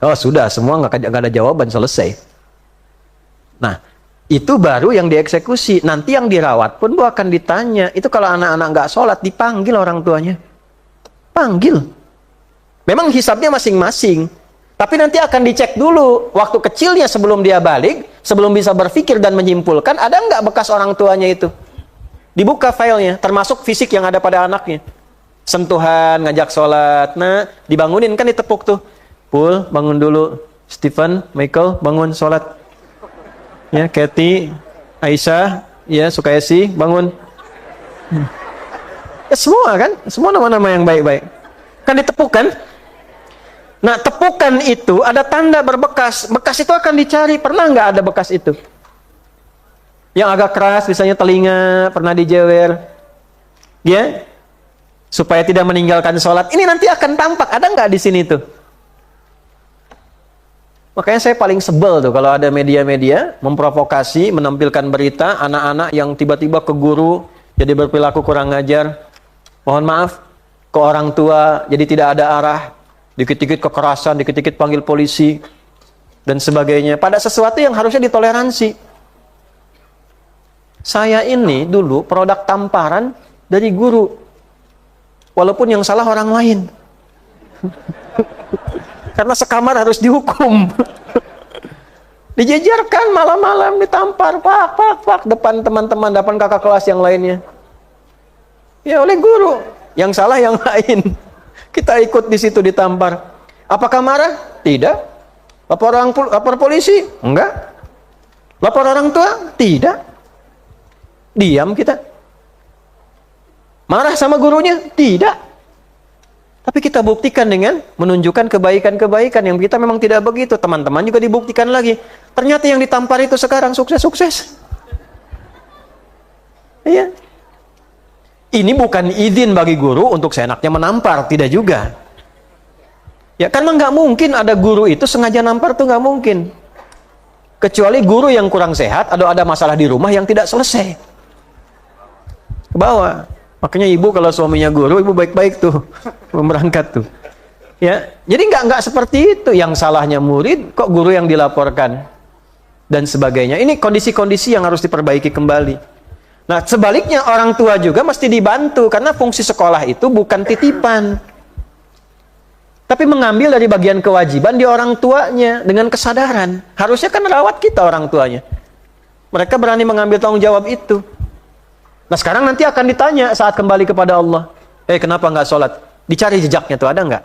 Oh sudah, semua nggak ada jawaban, selesai. Nah, itu baru yang dieksekusi. Nanti yang dirawat pun akan ditanya. Itu kalau anak-anak nggak sholat, dipanggil orang tuanya. Panggil. Memang hisabnya masing-masing. Tapi nanti akan dicek dulu. Waktu kecilnya sebelum dia balik, sebelum bisa berpikir dan menyimpulkan, ada nggak bekas orang tuanya itu? Dibuka filenya, termasuk fisik yang ada pada anaknya. Sentuhan, ngajak sholat. Nah, dibangunin kan, ditepuk tuh. Pul, bangun dulu. Stephen, Michael, bangun sholat. Ya, Kathy, Aisyah, ya, Sukaisi, bangun. Ya, semua kan? Semua nama-nama yang baik-baik. Kan ditepuk kan? Nah, tepukan itu ada tanda berbekas. Bekas itu akan dicari. Pernah nggak ada bekas itu? Yang agak keras, misalnya telinga, pernah dijewer. Ya? Supaya tidak meninggalkan sholat. Ini nanti akan tampak. Ada nggak di sini tuh? Makanya saya paling sebel tuh kalau ada media-media memprovokasi, menampilkan berita anak-anak yang tiba-tiba ke guru jadi berperilaku kurang ajar. Mohon maaf, ke orang tua jadi tidak ada arah, dikit-dikit kekerasan, dikit-dikit panggil polisi dan sebagainya. Pada sesuatu yang harusnya ditoleransi. Saya ini dulu produk tamparan dari guru. Walaupun yang salah orang lain. Karena sekamar harus dihukum. Dijejerkan malam-malam, ditampar, pak, depan teman-teman, depan kakak kelas yang lainnya. Ya oleh guru. Yang salah yang lain. Kita ikut di situ ditampar. Apakah marah? Tidak. Lapor polisi? Enggak. Lapor orang tua? Tidak. Diam kita. Marah sama gurunya? Tidak. Tapi kita buktikan dengan menunjukkan kebaikan-kebaikan yang kita memang tidak begitu. Teman-teman juga dibuktikan lagi. Ternyata yang ditampar itu sekarang sukses-sukses. Iya. Ini bukan izin bagi guru untuk seenaknya menampar, tidak juga. Ya karena nggak mungkin ada guru itu sengaja nampar, tuh nggak mungkin. Kecuali guru yang kurang sehat atau ada masalah di rumah yang tidak selesai. Ke bawah. Makanya ibu kalau suaminya guru, ibu baik-baik tuh berangkat tuh. Ya, jadi nggak seperti itu. Yang salahnya murid, kok guru yang dilaporkan dan sebagainya. Ini kondisi-kondisi yang harus diperbaiki kembali. Nah, sebaliknya orang tua juga mesti dibantu karena fungsi sekolah itu bukan titipan, tapi mengambil dari bagian kewajiban di orang tuanya dengan kesadaran. Harusnya kan rawat kita orang tuanya. Mereka berani mengambil tanggung jawab itu. Nah sekarang nanti akan ditanya saat kembali kepada Allah. Kenapa nggak sholat? Dicari jejaknya tuh, ada nggak?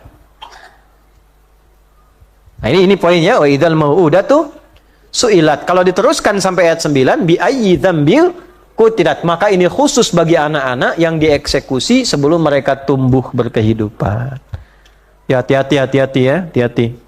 Nah ini poinnya. Wa idzal mau'udatu su'ilat. Kalau diteruskan sampai ayat 9, bi ayyi dzambil qutilat. Maka ini khusus bagi anak-anak yang dieksekusi sebelum mereka tumbuh berkehidupan. Ya hati-hati ya, hati-hati.